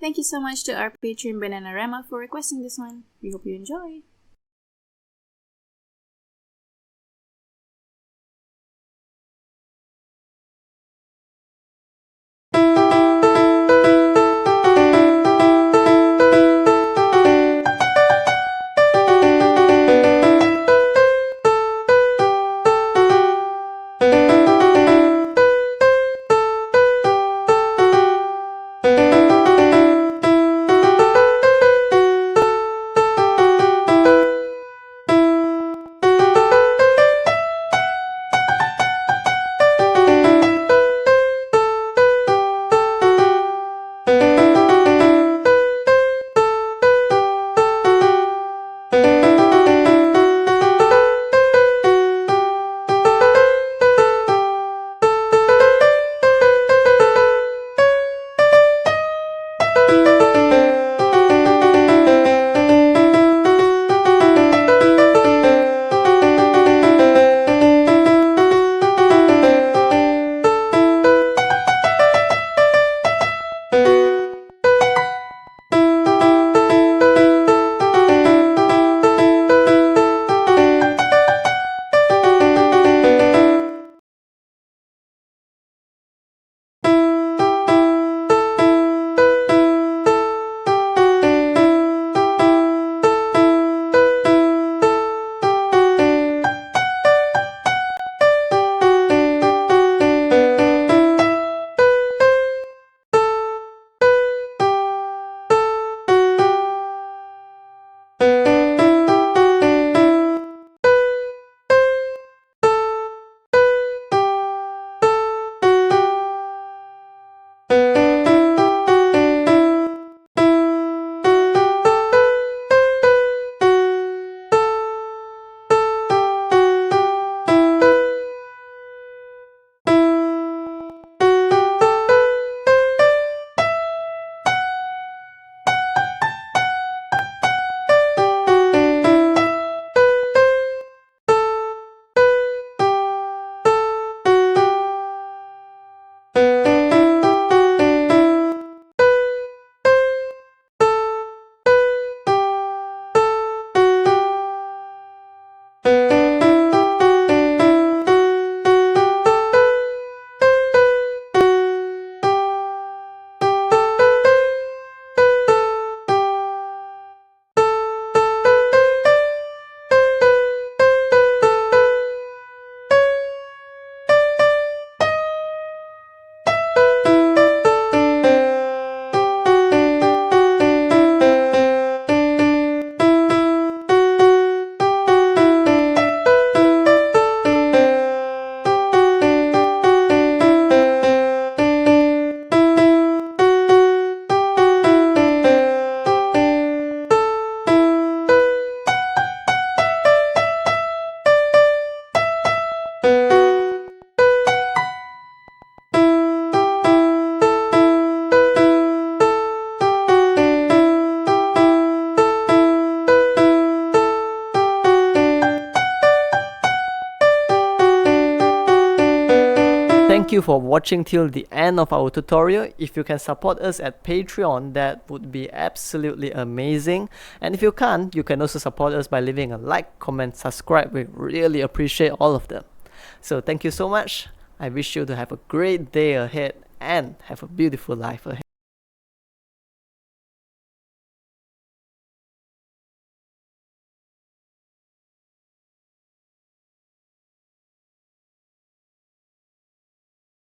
Thank you so much to our patron Bananarama for requesting this one. We hope you enjoy. Thank you for watching till the end of our tutorial. If you can support us at Patreon, that would be absolutely amazing. And if you can't, you can also support us by leaving a like, comment, subscribe. We really appreciate all of them. So thank you so much. I wish you to have a great day ahead and have a beautiful life ahead.